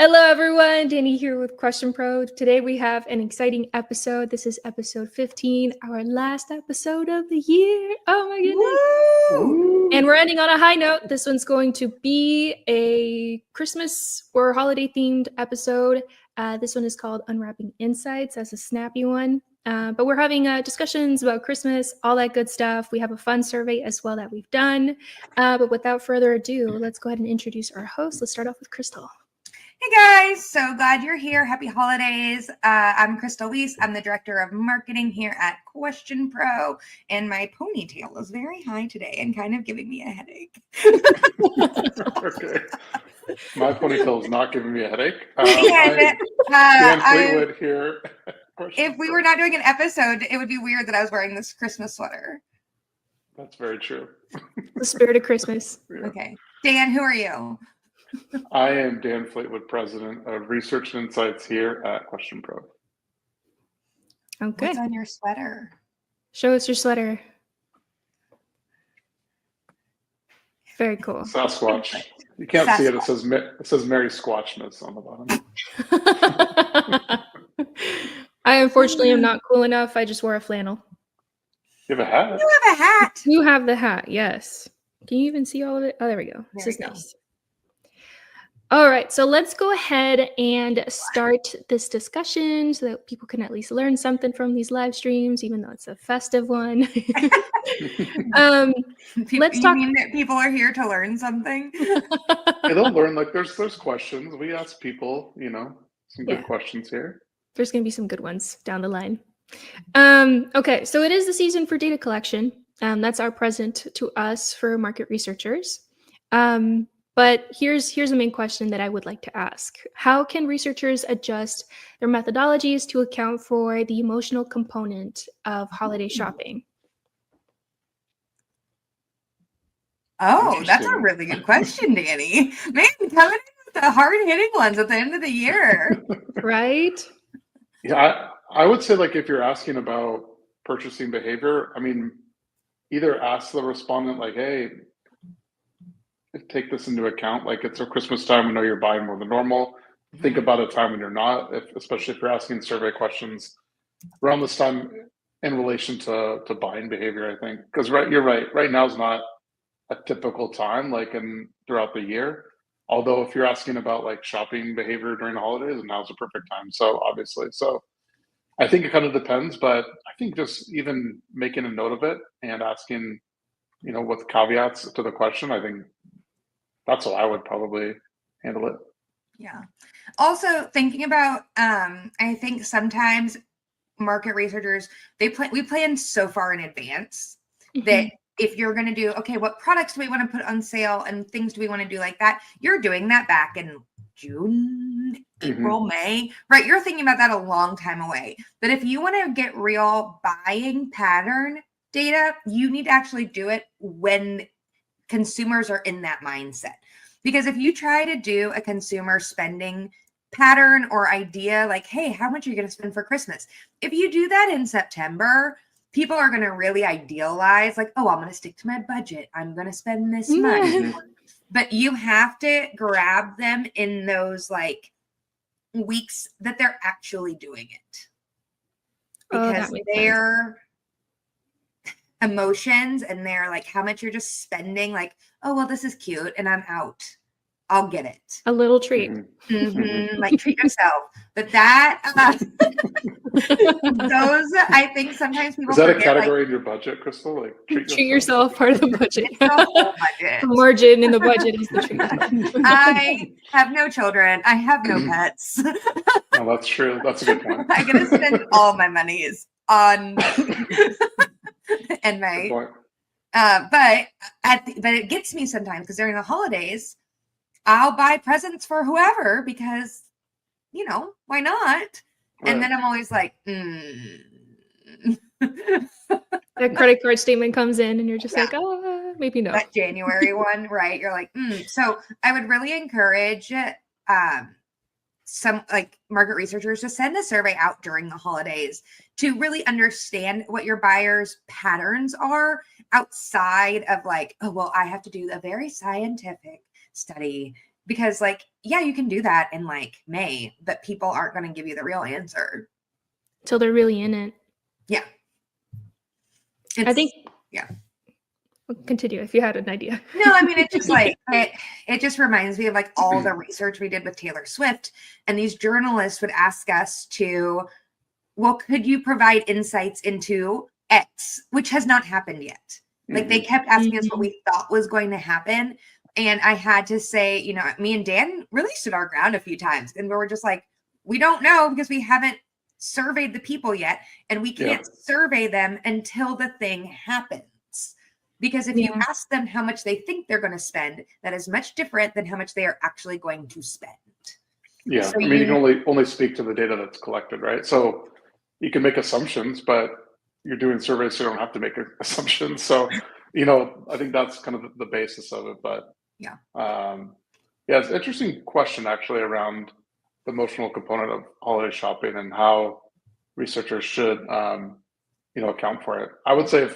Hello, everyone. Danny here with Question Pro. Today we have an exciting episode. This is episode 15, our last episode of the year. Oh my goodness. Woo! And we're ending on a high note. This one's going to be a Christmas or holiday themed episode. This one is called Unwrapping Insights. That's a snappy one. But we're having discussions about Christmas, all that good stuff. We have a fun survey as well that we've done. But without further ado, let's go ahead and introduce our host. Let's start off with Crystal. Hey guys, so glad you're here. Happy holidays. I'm Crystal Weiss. I'm the director of marketing here at Question Pro, and my ponytail is very high today and kind of giving me a headache. Okay. My ponytail is not giving me a headache. Dan Fleetwood here. If we were not doing an episode, it would be weird that I was wearing this Christmas sweater. That's very true. The spirit of Christmas. Yeah. Okay. Dan, who are you? I am Dan Fleetwood, president of Research and Insights here at Question Pro. Okay. What's on your sweater? Show us your sweater. Very cool. Sasquatch. You can't see it. It says Merry Squatchmas on the bottom. I unfortunately am not cool enough. I just wore a flannel. You have a hat? You have a hat. You have the hat, yes. Can you even see all of it? Oh, there we go. This is There we go. nice. All right, so let's go ahead and start this discussion so that people can at least learn something from these live streams, even though it's a festive one. Let's talk. You mean that people are here to learn something? Yeah, they'll learn. Like there's questions. We ask people, some good questions here. There's going to be some good ones down the line. Okay, so it is the season for data collection. That's our present to us for market researchers. But here's the main question that I would like to ask. How can researchers adjust their methodologies to account for the emotional component of holiday shopping? Oh, that's a really good question, Danny. Man, coming in with the hard-hitting ones at the end of the year. Right? Yeah, I would say like if you're asking about purchasing behavior, either ask the respondent like, hey, take this into account. Like it's a Christmas time, we know you're buying more than normal. Think about a time when you're not, especially if you're asking survey questions around this time in relation to buying behavior, I think. Because you're right. Right now is not a typical time throughout the year. Although if you're asking about like shopping behavior during the holidays, now's a perfect time. So obviously, I think it kind of depends, but I think just even making a note of it and asking, with caveats to the question, I think that's how I would probably handle it. Yeah. Also thinking about, I think sometimes market researchers, we plan so far in advance that if you're going to do, okay, what products do we want to put on sale and things do we want to do like that? You're doing that back in June, April, May, right? You're thinking about that a long time away. But if you want to get real buying pattern data, you need to actually do it when consumers are in that mindset. Because if you try to do a consumer spending pattern or idea, like, hey, how much are you going to spend for Christmas? If you do that in September, people are going to really idealize like, oh, I'm going to stick to my budget. I'm going to spend this much. But you have to grab them in those like weeks that they're actually doing it. Because their emotions and they're like how much you're just spending, like, oh, well, this is cute and I'm out. I'll get it. A little treat. Like treat yourself. But that, those, I think sometimes people Is that forget, a category in your budget, Crystal? Like treat yourself part of the budget. It's the whole budget. The margin in the budget is the treat. I have no children. I have no pets. Oh, that's true. That's a good point. I'm going to spend all my monies on and my, but it gets me sometimes because during the holidays, I'll buy presents for whoever because, why not? Right. And then I'm always like, That credit card statement comes in and you're just like, oh, maybe no. That January one, right? You're like, So I would really encourage some like market researchers to send a survey out during the holidays to really understand what your buyers' patterns are outside of like, oh, well, I have to do a very scientific study because like, yeah, you can do that in like May, but people aren't going to give you the real answer Till they're really in it. Yeah. I think. Yeah. Continue if you had an idea. No, I mean, it's just like, it just reminds me of like all the research we did with Taylor Swift. And these journalists would ask us to, well, could you provide insights into X, which has not happened yet? Like they kept asking us what we thought was going to happen. And I had to say, you know, me and Dan really stood our ground a few times. And we were just like, we don't know because we haven't surveyed the people yet. And we can't survey them until the thing happens. Because if you ask them how much they think they're going to spend, that is much different than how much they are actually going to spend. Yeah, So I mean, you can only speak to the data that's collected, right? So you can make assumptions, but you're doing surveys, so you don't have to make assumptions. So, you know, I think that's kind of the basis of it. But yeah, it's an interesting question actually around the emotional component of holiday shopping and how researchers should, you know, account for it. I would say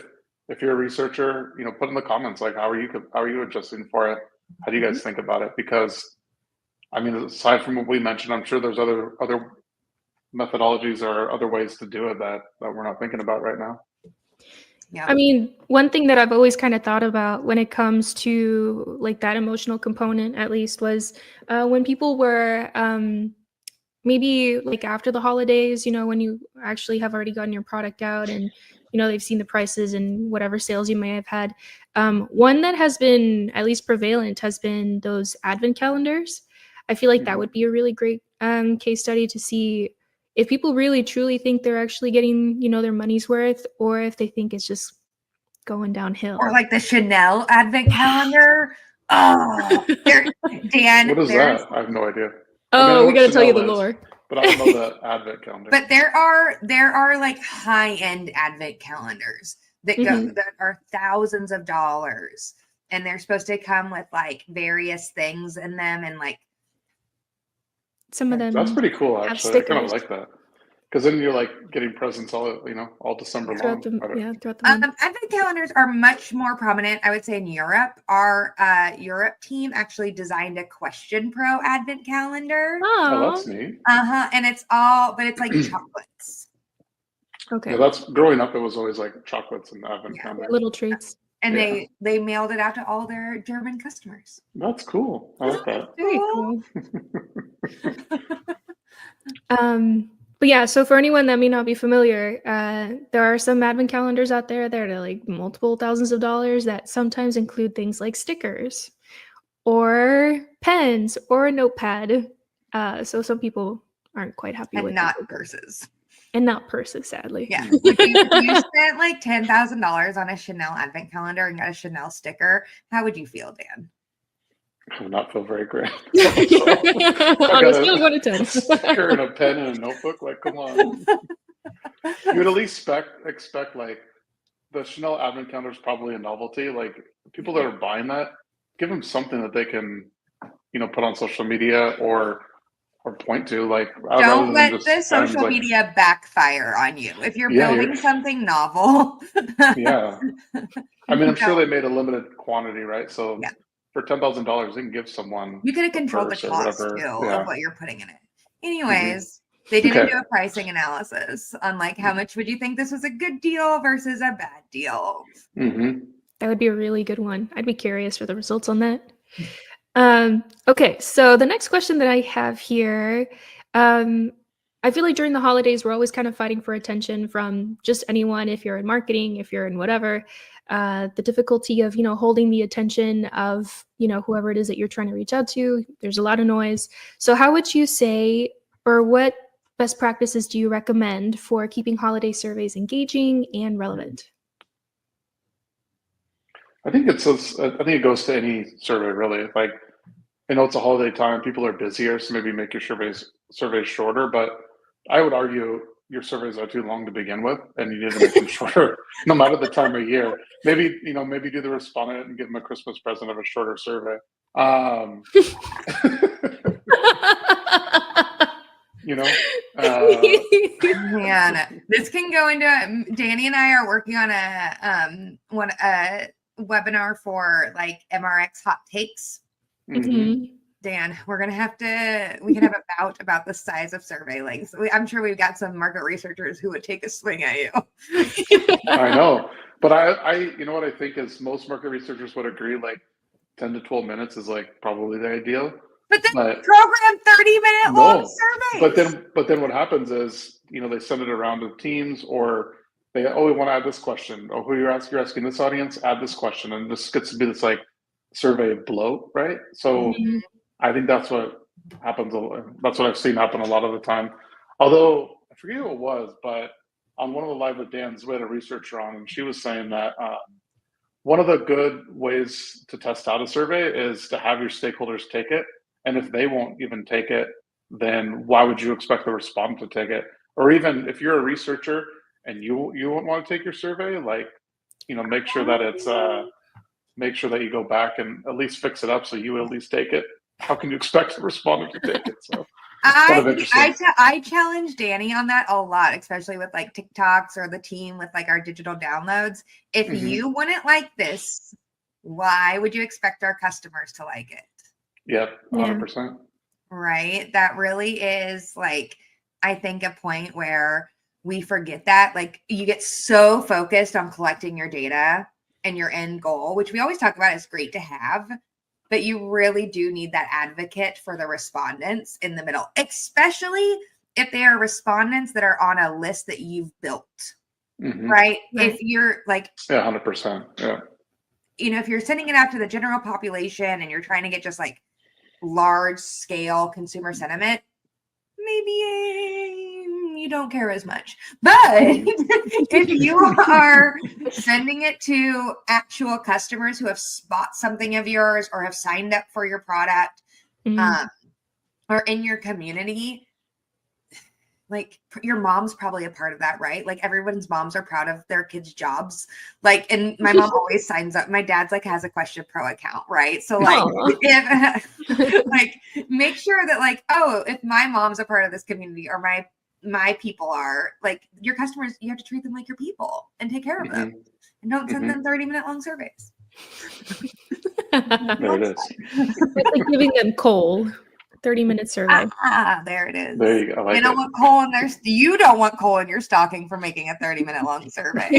if you're a researcher, you know, put in the comments, like, how are you adjusting for it? How do you guys think about it? Because I mean, aside from what we mentioned, I'm sure there's other methodologies or other ways to do it that we're not thinking about right now. Yeah. I mean, one thing that I've always kind of thought about when it comes to like that emotional component, at least, was when people were maybe like after the holidays, you know, when you actually have already gotten your product out and, you know, they've seen the prices and whatever sales you may have had. One that has been at least prevalent has been those advent calendars. I feel like that would be a really great case study to see if people really truly think they're actually getting, you know, their money's worth, or if they think it's just going downhill. Or like the Chanel advent calendar. Oh, Dan. What is that? I have no idea. Oh, I mean, we got to tell you the lore. But I don't know the advent calendar. But there are like high-end advent calendars that go that are thousands of dollars, and they're supposed to come with like various things in them, and like some of them. That's pretty cool, actually. I kind of like that. Because then you're like getting presents all December long. Throughout the month. Advent calendars are much more prominent, I would say, in Europe. Our Europe team actually designed a Question Pro advent calendar. Oh, that's neat. And it's like chocolates. Okay. Yeah, that's growing up. It was always like chocolates and advent calendar. Little treats. And they mailed it out to all their German customers. That's cool. I like that. Very cool. But yeah, so for anyone that may not be familiar, there are some advent calendars out there that are like multiple thousands of dollars that sometimes include things like stickers or pens or a notepad. So some people aren't quite happy with not purses. And not purses, sadly. Yeah. If you spent like $10,000 on a Chanel advent calendar and got a Chanel sticker, how would you feel, Dan? I would not feel very great. On a scale of 1 to 10. A sticker and a pen and a notebook, like, come on. You would at least expect like the Chanel advent calendar is probably a novelty. Like people that are buying that, give them something that they can, you know, put on social media or point to. Like, don't let the social media backfire on you. If you're building something novel. Yeah. I mean, I'm sure they made a limited quantity, right? So for $10,000, they can give someone. You could have controlled the cost too of what you're putting in it. Anyways, they didn't do a pricing analysis on like how much would you think this was a good deal versus a bad deal. That would be a really good one. I'd be curious for the results on that. Okay, so the next question that I have here, I feel like during the holidays, we're always kind of fighting for attention from just anyone, if you're in marketing, if you're in whatever, the difficulty of, you know, holding the attention of, you know, whoever it is that you're trying to reach out to. There's a lot of noise. So how would you say, or what best practices do you recommend for keeping holiday surveys engaging and relevant? I think it goes to any survey, really. Like, I know it's a holiday time, people are busier, so maybe make your surveys shorter, but I would argue your surveys are too long to begin with, and you need to make them shorter, no matter the time of year. Maybe do the respondent and give them a Christmas present of a shorter survey. You know, yeah, this can go into. Danny and I are working on a webinar for like MRX hot takes. Dan, we can have a bout about the size of survey lengths. I'm sure we've got some market researchers who would take a swing at you. I know, but I, you know what I think is most market researchers would agree, like 10 to 12 minutes is like probably the ideal. But then But program 30-minute long surveys. But then what happens is, you know, they send it around to teams, or we want to add this question. Oh, who you're asking this audience, add this question. And this gets to be this like survey bloat, right? So I think that's what happens. That's what I've seen happen a lot of the time. Although I forget who it was, but on one of the live with Dan's, we had a researcher on, and she was saying that one of the good ways to test out a survey is to have your stakeholders take it. And if they won't even take it, then why would you expect the respondent to take it? Or even if you're a researcher and you won't want to take your survey, like, you know, make sure that it's make sure that you go back and at least fix it up so you at least take it. How can you expect the respondent to take it? So I challenge Danny on that a lot, especially with like TikToks or the team with like our digital downloads. If you wouldn't like this, why would you expect our customers to like it? Yeah, 100%. Right. That really is like, I think, a point where we forget that. Like, you get so focused on collecting your data and your end goal, which we always talk about is great to have, but you really do need that advocate for the respondents in the middle, especially if they are respondents that are on a list that you've built, right? If you're like, 100%. Yeah. You know, if you're sending it out to the general population and you're trying to get just like large scale consumer sentiment, maybe you don't care as much. But if you are sending it to actual customers who have bought something of yours or have signed up for your product, or in your community, like your mom's probably a part of that, right? Like everyone's moms are proud of their kids' jobs. Like, and my mom always signs up. My dad's like has a Question Pro account, right? So like, if, like, make sure that like, oh, if my mom's a part of this community or my people are, like, your customers, you have to treat them like your people and take care of them, and don't send them 30-minute long surveys. There it is. It's like giving them coal. 30-minute survey. There it is. There you go. You don't want coal in there. You don't want coal in your stocking for making a 30-minute long survey.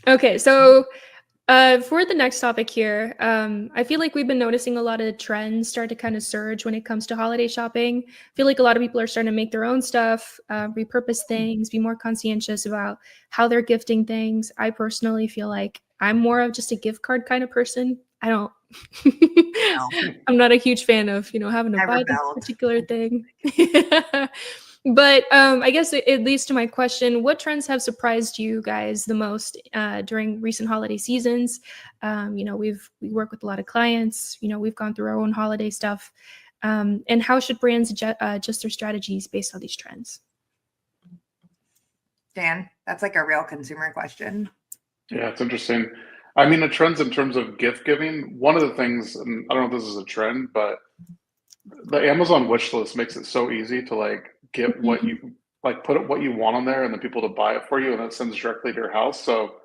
Okay, so for the next topic here, I feel like we've been noticing a lot of trends start to kind of surge when it comes to holiday shopping. I feel like a lot of people are starting to make their own stuff, repurpose things, be more conscientious about how they're gifting things. I personally feel like I'm more of just a gift card kind of person. I'm not a huge fan of, having to buy this particular thing. But I guess it leads to my question: what trends have surprised you guys the most during recent holiday seasons? We work with a lot of clients. We've gone through our own holiday stuff. And how should brands adjust their strategies based on these trends? Dan, that's like a real consumer question. Yeah, it's interesting. I mean, the trends in terms of gift giving, one of the things, and I don't know if this is a trend, but the Amazon wish list makes it so easy to like get what you like, put what you want on there and then people to buy it for you, and it sends directly to your house. So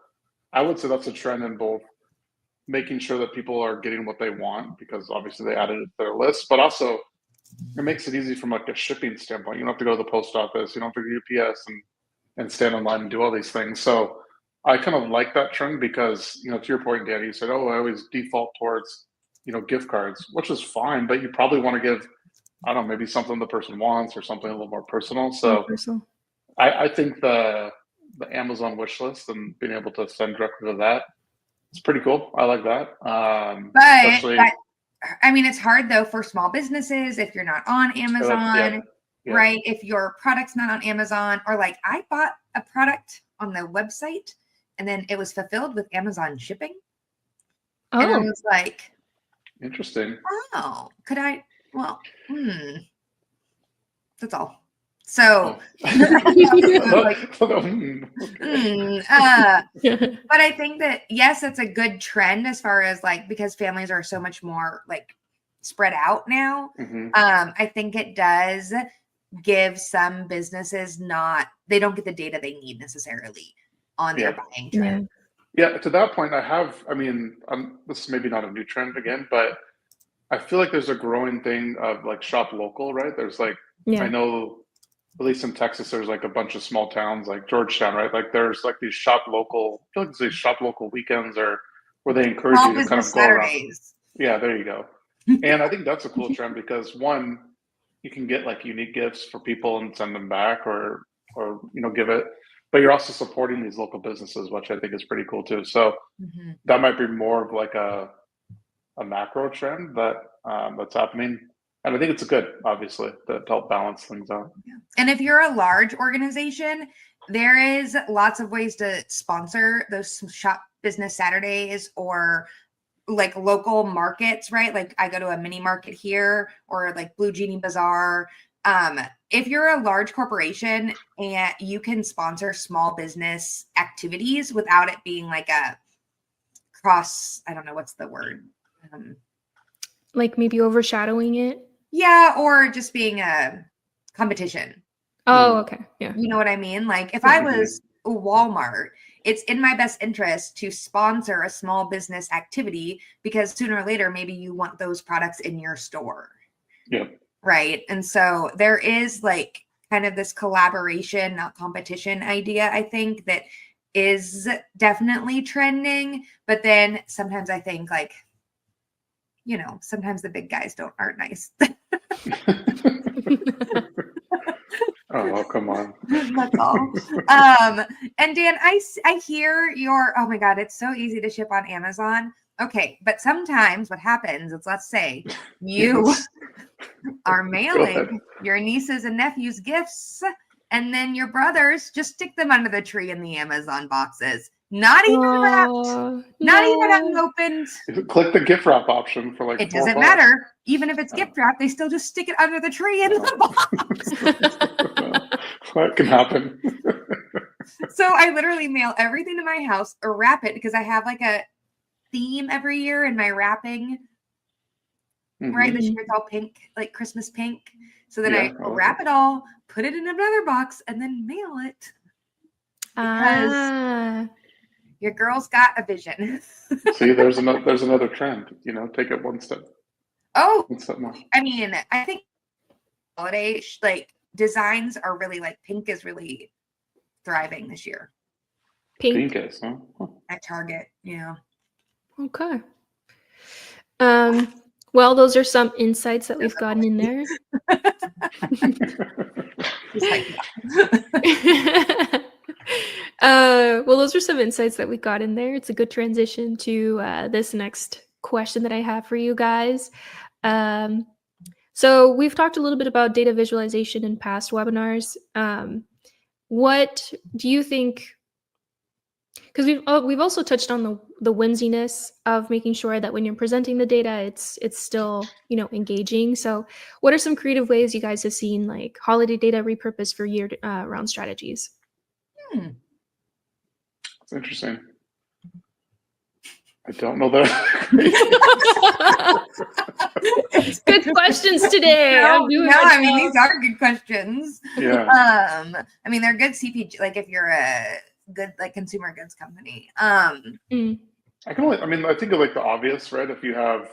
I would say that's a trend in both making sure that people are getting what they want, because obviously they added it to their list, but also it makes it easy from like a shipping standpoint. You don't have to go to the post office, you don't have to go to UPS and stand in line and do all these things. So I kind of like that trend because, to your point, Danny, you said, I always default towards, gift cards, which is fine, but you probably want to give, I don't know, maybe something the person wants or something a little more personal. So I think the Amazon wish list and being able to send directly to that, it's pretty cool. I like that. It's hard though for small businesses if you're not on Amazon, right? If your product's not on Amazon, or like I bought a product on the website and then it was fulfilled with Amazon shipping. And I was like, interesting. Oh, could I? Well, that's all. So, but I think that, yes, that's a good trend as far as like, because families are so much more like spread out now. I think it does give some businesses they don't get the data they need necessarily on their buying trend. Yeah, to that point, this is maybe not a new trend again, but I feel like there's a growing thing of like shop local, right? There's like, I Yeah. know, at least in Texas, there's like a bunch of small towns like Georgetown, right? Like there's like these shop local, I feel like there's these shop local weekends or where they encourage Small you to kind business of go around. Saturdays. Yeah, there you go. And I think that's a cool trend because one, you can get like unique gifts for people and send them back or give it, but you're also supporting these local businesses, which I think is pretty cool too. So Mhm. that might be more of like a macro trend that's happening. And I think it's good, obviously, to help balance things out. And if you're a large organization, there is lots of ways to sponsor those shop business Saturdays or like local markets, right? Like I go to a mini market here or like Blue Genie Bazaar. If you're a large corporation and you can sponsor small business activities without it being like a cross, I don't know what's the word. Like maybe overshadowing it. Yeah, or just being a competition. Oh, okay. Yeah. You know what I mean? Like if I was Walmart, it's in my best interest to sponsor a small business activity because sooner or later, maybe you want those products in your store. Yeah. Right. And so there is like kind of this collaboration, not competition idea, I think, that is definitely trending. But then sometimes I think like, sometimes the big guys aren't nice. Oh, come on. That's all. And Dan, I hear oh my God, it's so easy to ship on Amazon. Okay, but sometimes what happens is, let's say you Yes. are Go mailing ahead. your nieces and nephews gifts, and then your brothers just stick them under the tree in the Amazon boxes. Not even wrapped, not even unopened. Click the gift wrap option for like It $4. doesn't matter. Even if it's gift wrapped, they still just stick it under the tree in the box. What can happen? So I literally mail everything to my house or wrap it because I have like a theme every year in my wrapping. Right, this year it's all pink, like Christmas pink. So then I wrap it all, put it in another box, and then mail it because your girl's got a vision. See, there's another trend. Take it one step. Oh, One step more. I mean, I think holiday like designs are really like pink is really thriving this year. Pink is, huh? At Target, yeah. Okay. Well, those are some insights that we've gotten in there. Just like well, those are some insights that we got in there. It's a good transition to this next question that I have for you guys. So we've talked a little bit about data visualization in past webinars. What do you think? Because we've also touched on the whimsiness of making sure that when you're presenting the data, it's still engaging. So, what are some creative ways you guys have seen like holiday data repurposed for year round strategies? It's interesting. I don't know that. Good questions today. No, I mean these are good questions. Yeah. I mean they're good CPG. Like if you're a good like consumer goods company. I think of like the obvious, right? If you have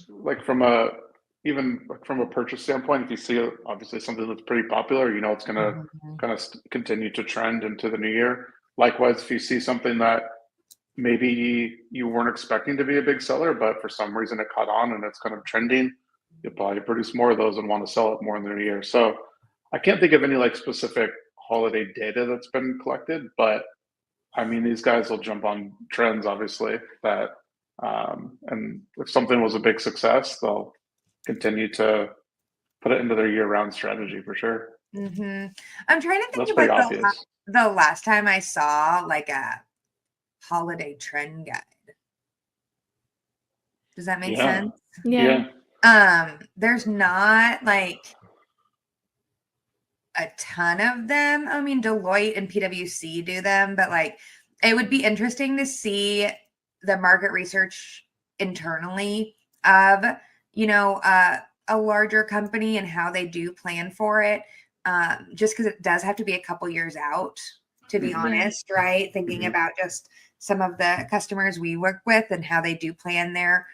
like from a purchase standpoint, if you see obviously something that's pretty popular, it's going to kind of continue to trend into the new year. Likewise, if you see something that maybe you weren't expecting to be a big seller, but for some reason it caught on and it's kind of trending, you'll probably produce more of those and want to sell it more in the new year. So I can't think of any like specific holiday data that's been collected, but I mean, these guys will jump on trends, obviously, that and if something was a big success, they'll continue to put it into their year-round strategy for sure. I'm trying to think That's of pretty like obvious. the last time I saw like a holiday trend guide. Does that make sense? Yeah. There's not like a ton of them. I mean, Deloitte and PwC do them, but like it would be interesting to see the market research internally of, a larger company and how they do plan for it. Just because it does have to be a couple years out, to be honest, right? Thinking about just some of the customers we work with and how they do plan their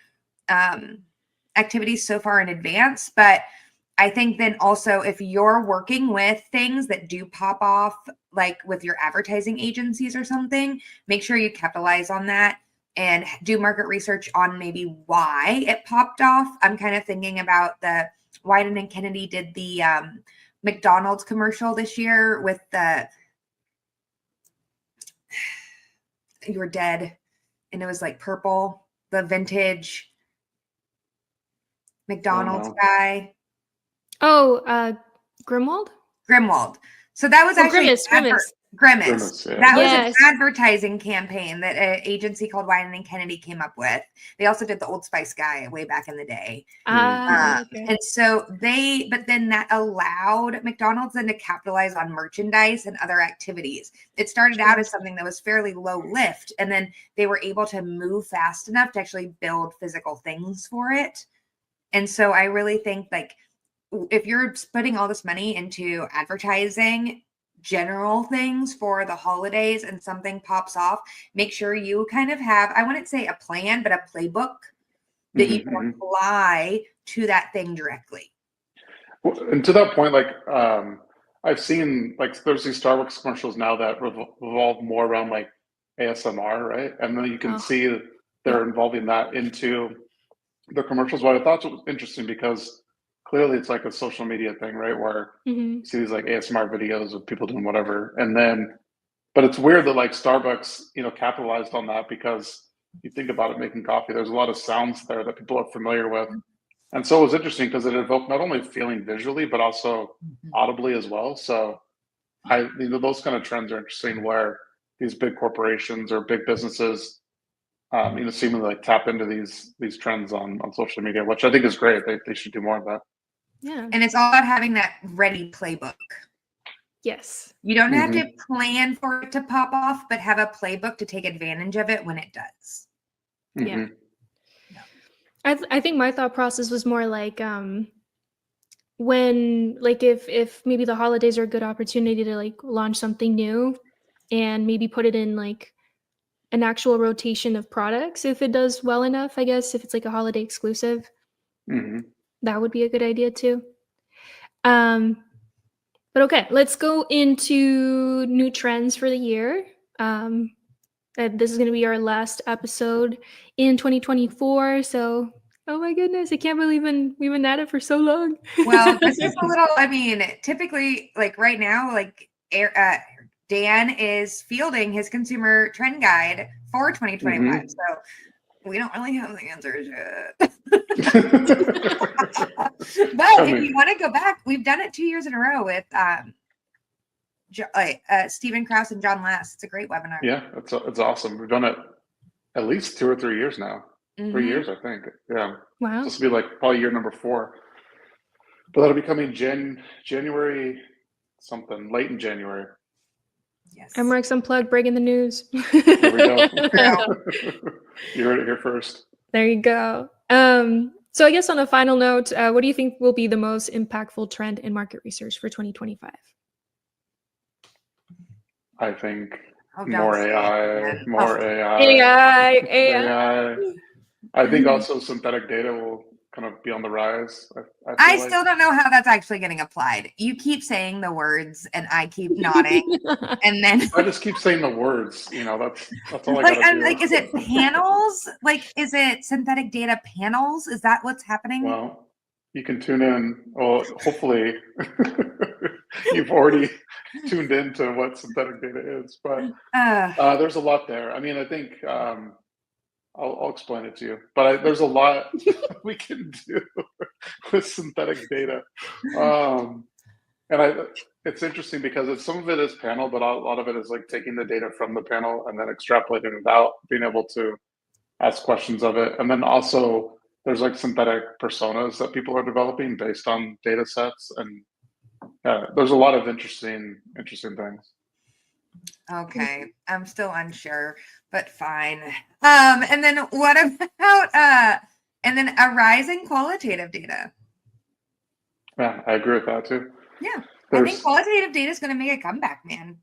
activities so far in advance. But I think then also if you're working with things that do pop off, like with your advertising agencies or something, make sure you capitalize on that and do market research on maybe why it popped off. I'm kind of thinking about the Wyden and Kennedy did the McDonald's commercial this year with the "You Were Dead," and it was like purple, the vintage McDonald's guy. Oh, Grimwald? Grimwald. So that was actually Grimace. Grimace. Yeah. That was Yes. an advertising campaign that an agency called Wyden and Kennedy came up with. They also did the Old Spice guy way back in the day. Okay. And so but then that allowed McDonald's then to capitalize on merchandise and other activities. It started out as something that was fairly low lift, and then they were able to move fast enough to actually build physical things for it. And so I really think like if you're putting all this money into advertising general things for the holidays and something pops off, make sure you kind of have, I wouldn't say a plan, but a playbook that you can apply to that thing directly. Well, and to that point, like I've seen like there's these Starbucks commercials now that revolve more around like ASMR, right? And then you can see they're involving that into the commercials. What I thought was interesting because clearly it's like a social media thing, right? Where you see these like ASMR videos of people doing whatever. And then, but it's weird that like Starbucks, capitalized on that because you think about it making coffee, there's a lot of sounds there that people are familiar with. And so it was interesting because it evoked not only feeling visually, but also audibly as well. So those kind of trends are interesting where these big corporations or big businesses seemingly like tap into these trends on social media, which I think is great. They should do more of that. Yeah. And it's all about having that ready playbook. Yes. You don't have to plan for it to pop off, but have a playbook to take advantage of it when it does. Yeah. I think my thought process was more like when like if maybe the holidays are a good opportunity to like launch something new and maybe put it in like an actual rotation of products if it does well enough, I guess, if it's like a holiday exclusive. That would be a good idea too. But okay, let's go into new trends for the year. This is going to be our last episode in 2024. So, oh my goodness, I can't believe we've been at it for so long. Well, this is a little, typically like right now, like Dan is fielding his consumer trend guide for 2025. So we don't really have the answers yet. But if you want to go back, we've done it 2 years in a row with Stephen Krause and John Last. It's a great webinar. Yeah, it's awesome. We've done it at least 2 or 3 years now. 3 years, I think. Yeah. Wow. This will be like probably year number 4. But that'll be coming January something, late in January. Yes. MRX Unplugged, breaking the news. There we go. You heard it here first. There you go. So I guess on a final note, what do you think will be the most impactful trend in market research for 2025? I think more AI. I think also synthetic data will kind of be on the rise. I still don't know how that's actually getting applied. You keep saying the words and I keep nodding. And then I just keep saying the words, that's all I gotta do. Like, is it panels? Like, is it synthetic data panels? Is that what's happening? Well, you can tune in. Well, hopefully you've already tuned into what synthetic data is, but there's a lot there. I mean, I think I'll explain it to you, but there's a lot we can do with synthetic data. And it's interesting because some of it is panel, but a lot of it is like taking the data from the panel and then extrapolating it out, being able to ask questions of it. And then also there's like synthetic personas that people are developing based on data sets. And there's a lot of interesting things. Okay, I'm still unsure, but fine. And then what about and then a rise in qualitative data? Yeah, I agree with that too. Yeah, I think qualitative data is going to make a comeback, man.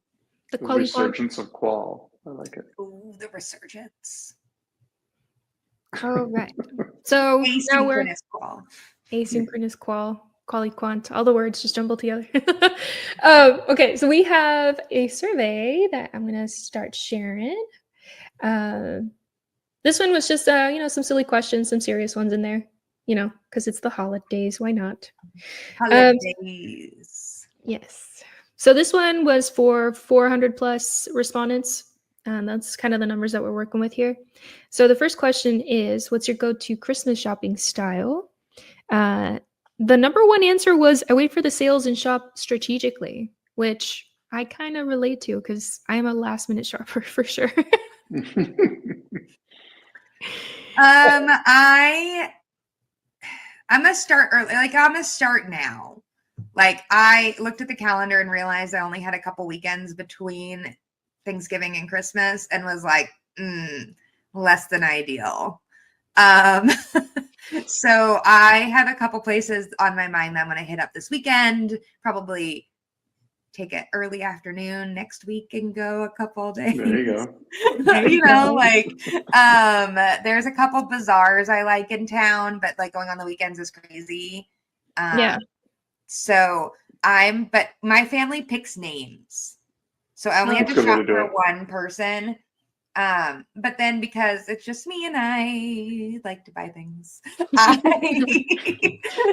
The resurgence of qual. I like it. Ooh, the resurgence. All right. So now we're Asynchronous call. asynchronous quali quant, all the words just jumbled together. Okay, so we have a survey that I'm going to start sharing. This one was just, some silly questions, some serious ones in there, because it's the holidays. Why not? Holidays. Yes. So this one was for 400 plus respondents. That's kind of the numbers that we're working with here. So the first question is, what's your go-to Christmas shopping style? The number one answer was, I wait for the sales and shop strategically, which I kind of relate to because I am a last minute shopper for sure. I'm gonna start early. Like I'm gonna start now. Like I looked at the calendar and realized I only had a couple weekends between Thanksgiving and Christmas, and was like, less than ideal. So I have a couple places on my mind that I'm gonna hit up this weekend. Probably take it early afternoon next week and go a couple days. There you go. There's a couple bazaars I like in town, but like going on the weekends is crazy. Yeah. So but my family picks names. So I only have to shop for one person. But then because it's just me and I like to buy things,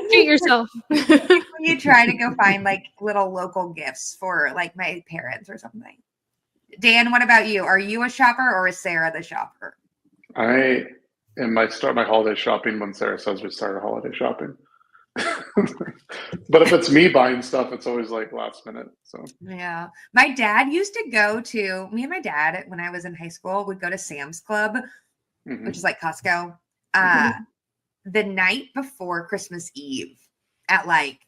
treat yourself. You try to go find like little local gifts for like my parents or something. Dan, what about you? Are you a shopper or is Sarah the shopper? I start my holiday shopping when Sarah says we started holiday shopping. But if it's me buying stuff, it's always like last minute. So yeah, my dad used to go to me and my dad when I was in high school would go to Sam's Club, which is like Costco, the night before Christmas Eve at like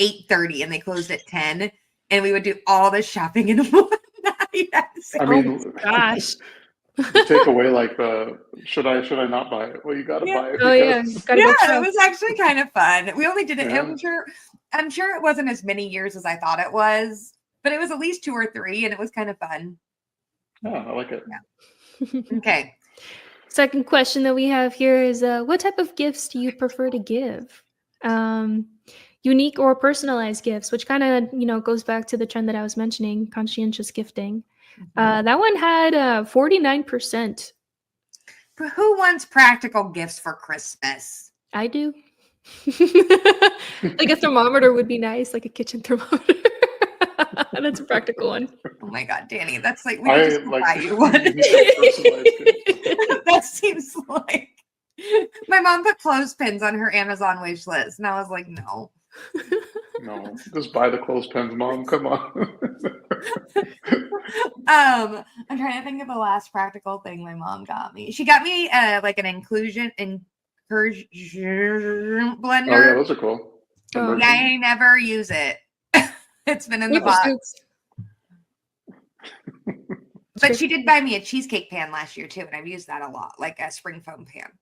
8:30, and they closed at 10, and we would do all the shopping in one night. I mean, gosh. Take away like the should I not buy it? Well, you got to buy it. Oh yeah, it was actually kind of fun. We only did it. Yeah. I'm sure it wasn't as many years as I thought it was, but it was at least 2 or 3, and it was kind of fun. Oh, I like it. Yeah. Okay. Second question that we have here is, what type of gifts do you prefer to give? Unique or personalized gifts, which kind of goes back to the trend that I was mentioning, conscientious gifting. That one had 49%. But who wants practical gifts for Christmas? I do. Like a thermometer would be nice, like a kitchen thermometer. That's a practical one. Oh my God, Danny, that's like we could just buy you one. That seems like my mom put clothespins on her Amazon wish list, and I was like, no. No, just buy the clothespins, Mom. Come on. I'm trying to think of the last practical thing my mom got me. She got me like an inclusion blender. Oh yeah, those are cool. Oh. Yeah, I never use it. It's been in the box. But she did buy me a cheesecake pan last year too, and I've used that a lot, like a spring foam pan.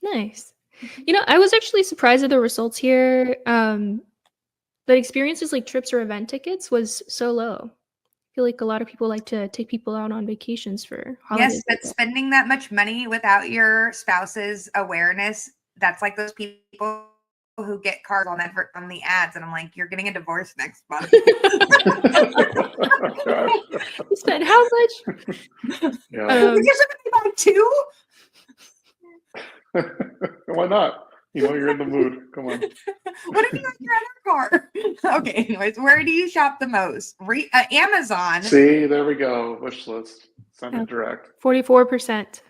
Nice. I was actually surprised at the results here. But experiences like trips or event tickets was so low. I feel like a lot of people like to take people out on vacations for holidays. Yes, but spending that much money without your spouse's awareness, that's like those people who get cards on the ads, and I'm like, you're getting a divorce next month. You spent how much? Yeah. You guys are buy 2? Why not? You're in the mood. Come on. What if you like your other car? Okay, anyways, where do you shop the most? Amazon. See, there we go. Wish list. Send it direct. 44%.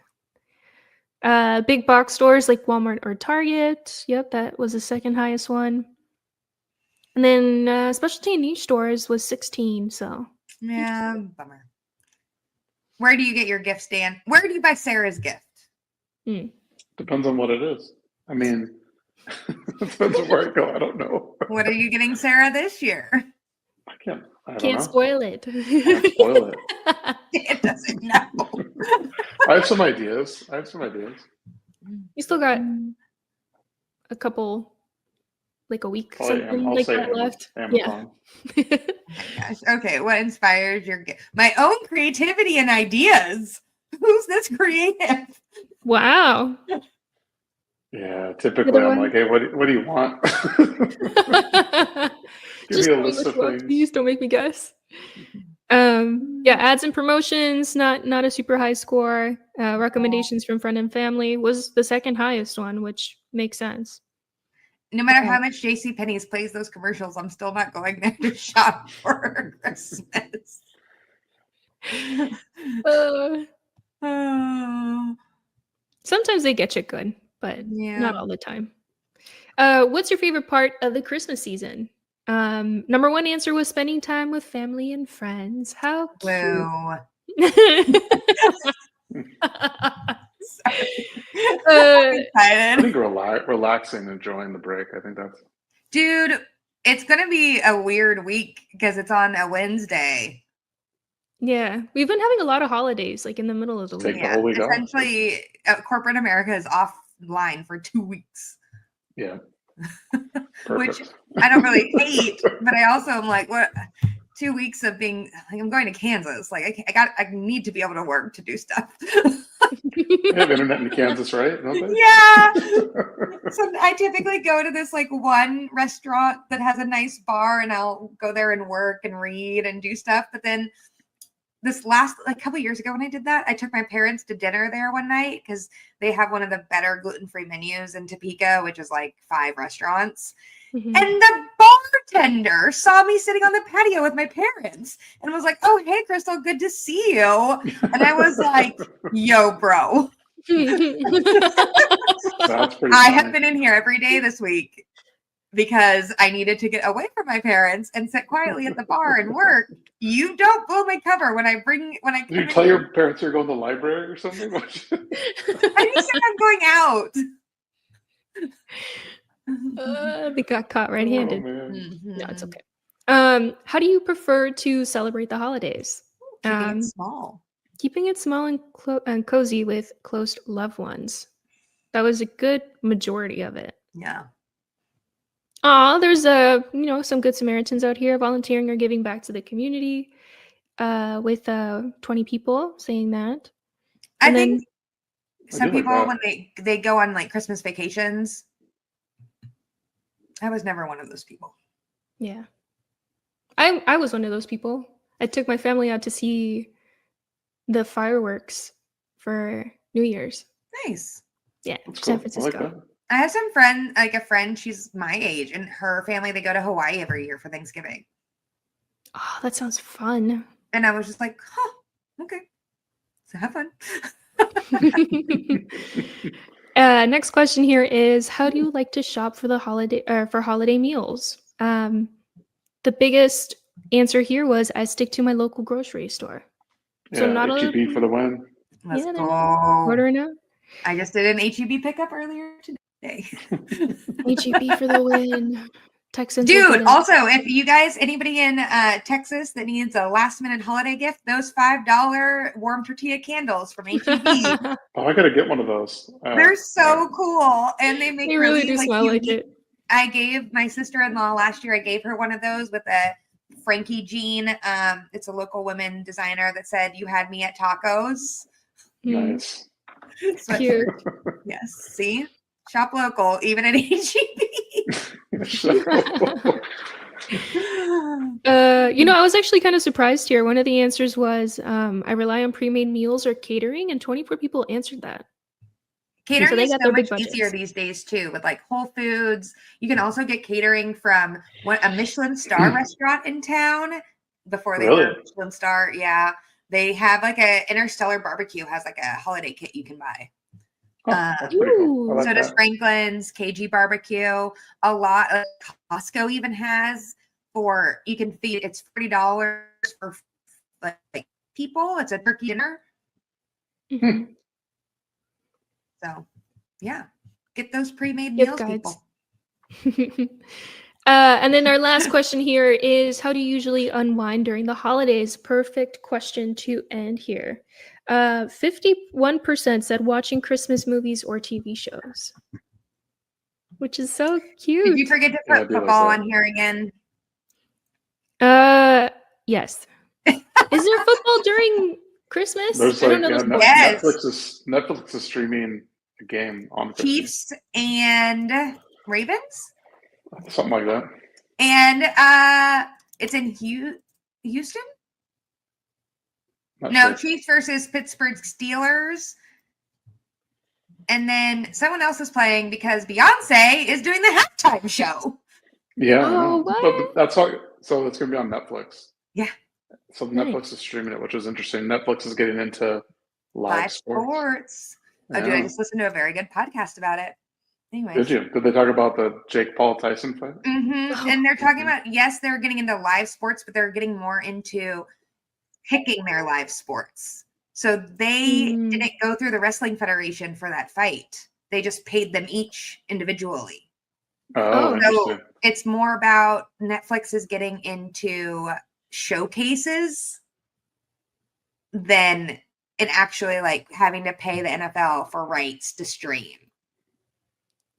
Big box stores like Walmart or Target. Yep, that was the second highest one. And then specialty and niche stores was 16. So yeah, bummer. Where do you get your gifts, Dan? Where do you buy Sarah's gift? Depends on what it is. I mean, depends on where I go. I don't know. What are you getting Sarah this year? I don't can't know. spoil it. Can't spoil it. It doesn't know. I have some ideas. You still got a couple like a week, Probably something I'll like say that left. Amazon. Yeah. Oh my gosh. Okay, what inspires your my own creativity and ideas? Who's this creative? Wow. Yeah, typically I'm like, hey, what do you want? Give Just me a tell me list what of you want, things. please. Don't make me guess. Yeah, ads and promotions, not a super high score. Recommendations from friend and family was the second highest one, which makes sense. No matter how much JC Penney's plays those commercials, I'm still not going there to shop for Christmas. Uh, Oh, sometimes they get you good, but yeah. not all the time. What's your favorite part of the Christmas season? Number one answer was spending time with family and friends. How cute. Whoa. Sorry. I Excited. think relaxing, enjoying the break. I think that's Dude, it's going to be a weird week because it's on a Wednesday. Yeah, we've been having a lot of holidays, like in the middle of the Take week. the whole week off. Essentially, corporate America is offline for 2 weeks. Yeah. Which Perfect. I don't really hate, but I also am like, what? 2 weeks of being like, I'm going to Kansas. Like, I need to be able to work to do stuff. They have internet in Kansas, right? Don't they? Yeah. So I typically go to this like one restaurant that has a nice bar, and I'll go there and work and read and do stuff. But then this last like couple years ago when I did that, I took my parents to dinner there one night because they have one of the better gluten-free menus in Topeka, which is like 5 restaurants. Mhm. And the bartender saw me sitting on the patio with my parents and was like, "Oh, hey, Crystal, good to see you." And I was like, "Yo, bro, That's pretty I funny. have been in here every day this week because I needed to get away from my parents and sit quietly at the bar and work. You don't blow my cover when I come Did you in tell here. your parents you're going to the library or something? I just said I'm going out." They got caught red-handed. Oh, man. No, it's okay. How do you prefer to celebrate the holidays? Keeping it small. Keeping it small and cozy with close loved ones. That was a good majority of it. Yeah. There's some good Samaritans out here volunteering or giving back to the community. With 20 people saying that. I And think I some do like people that. when they go on like Christmas vacations. I was never one of those people. Yeah. I was one of those people. I took my family out to see the fireworks for New Year's. Nice. Yeah, That's San cool. I like Francisco. that. I have some friend, like a friend, she's my age, and her family, they go to Hawaii every year for Thanksgiving. Oh, that sounds fun. And I was just like, huh, okay. So have fun. Next question here is, how do you like to shop for the holiday meals? The biggest answer here was, I stick to my local grocery store. So Yeah, not HEB for the win. Let's Yeah, go. ordering out. I just did an HEB pickup earlier today. HEB for the win. Texans will Dude, get it. also, if you guys, anybody in Texas that needs a last minute holiday gift, those $5 warm tortilla candles from HEB, Oh, I gotta get one of those. they're so cool. And they make They really do like smell like unique. it. I gave my sister-in-law last year, I gave her one of those with a Frankie jean. It's a local women designer that said, "You had me at tacos." Nice. So, Cute. yes, see? Shop local, even at HEB. I was actually kind of surprised here. One of the answers was, I rely on pre-made meals or catering, and 24 people answered that. Catering they is got so their big much easier budgets. these days too, with like Whole Foods. You can also get catering from a Michelin star restaurant in town before they were Really? a Michelin star. Yeah, they have like a Interstellar Barbecue has like a holiday kit you can buy. Oh, that's pretty cool. I like So does that. Franklin's, KG Barbecue. A lot of Costco even has you can feed. It's $40 for like people. It's a turkey dinner. Mhm. So, yeah, get those pre-made Gift meals, guides. people. And then our last question here is, how do you usually unwind during the holidays? Perfect question to end here. 51% said watching Christmas movies or TV shows. which is so Did cute. you forget to Yeah, I put do like football that. on here again? Yes. Is there football during Christmas? There's I don't like know yeah, the sports. Yes. Netflix is streaming a game on Christmas, Chiefs and Ravens, something like that. and it's in Houston. Not No, sure. Chiefs versus Pittsburgh Steelers. And then someone else is playing because Beyonce is doing the halftime show. Yeah, I Oh, know. what? But that's all. So it's gonna be on Netflix. Yeah. So Nice. Netflix is streaming it, which is interesting. Netflix is getting into Live sports. sports. Oh, dude, I just listened to a very good podcast about it. Anyways. Did you? Did they talk about the Jake Paul Tyson fight? Oh. And they're talking about, yes, they're getting into live sports, but they're getting more into picking their live sports. So they didn't go through the Wrestling Federation for that fight. They just paid them each individually. Oh, interesting. So it's more about Netflix is getting into showcases than it actually like having to pay the NFL for rights to stream.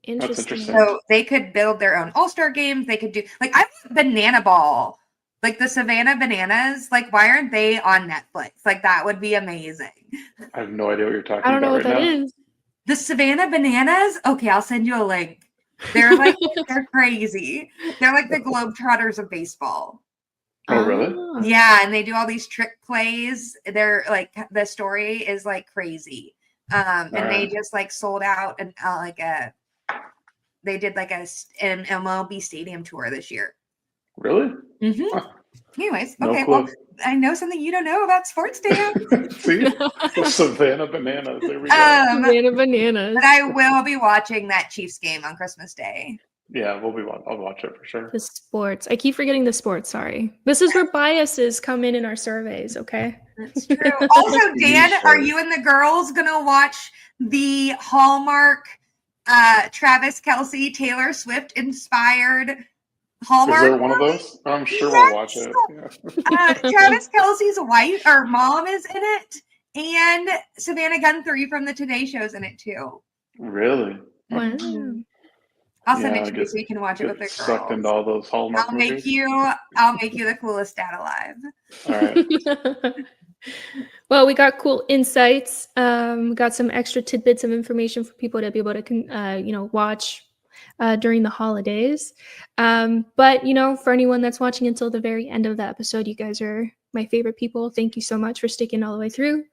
Interesting. So they could build their own all-star games. They could do like I want Banana Ball, like the Savannah Bananas. Like, why aren't they on Netflix? Like, that would be amazing. I have no idea what you're talking I don't know about what right that now. is. The Savannah Bananas? Okay, I'll send you a link. They're like, they're crazy. They're like the Globetrotters of baseball. Oh, really? Oh. Yeah, and they do all these trick plays. They're like, the story is like crazy. And they just like sold out and they did like an MLB stadium tour this year. Really? Mm-hmm. Huh. Anyways, No okay, clue. well, I know something you don't know about sports, Dan. See? The Savannah Bananas. There we go. Savannah Bananas. But I will be watching that Chiefs game on Christmas Day. Yeah, I'll watch it for sure. The sports. I keep forgetting the sports. Sorry. This is where biases come in our surveys. Okay. That's true. Also, Dan, are you and the girls gonna watch the Hallmark Travis Kelce, Taylor Swift inspired Hallmark? Is there one of those? I'm sure we'll watch it. Yeah. Travis Kelce's wife or mom is in it, and Savannah Guthrie from the Today Show's in it too. Really? Wow. I'll send it to you so you can watch it with the girls. Sucked into all those Hallmark movies. I'll make you the coolest dad alive. All right. Well, we got cool insights. We got some extra tidbits of information for people to be able to, watch during the holidays. But, for anyone that's watching until the very end of the episode, you guys are my favorite people. Thank you so much for sticking all the way through.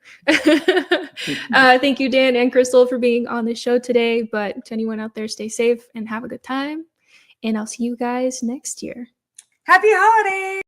Thank you, Dan and Crystal, for being on the show today. But to anyone out there, stay safe and have a good time. And I'll see you guys next year. Happy holidays!